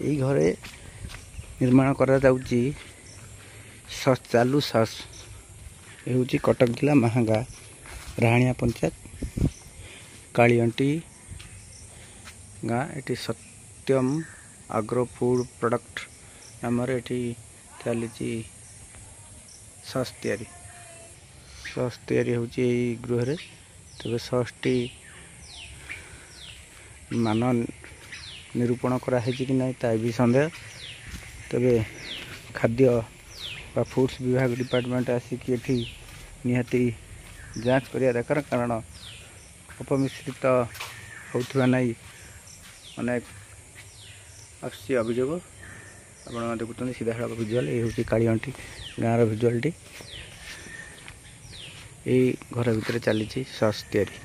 এই ঘরে निर्माण करा जाउची सस चालू सस ये हूँ कटक जिला महागा राहाणिया पंचायत कालीअंटी गाँ ये सत्यम आग्रो फूड प्रोडक्ट नाम ये चली सस तैयारी होची गृह तेज ससटी मान निरूपण कराई कि ना भी सन्देह तेरे खाद्य बा फूड्स विभाग डिपार्टमेंट आसिक निहाती जांच करिया दरकार कारण अपमिश्रित होता नहीं अनेक आसी अभियोग आप देखुं सीधा सड़क भिजुआल ये हूँ कालीअंटी गाँव भिजुआलटी यही घर भितर चली सस तैयारी।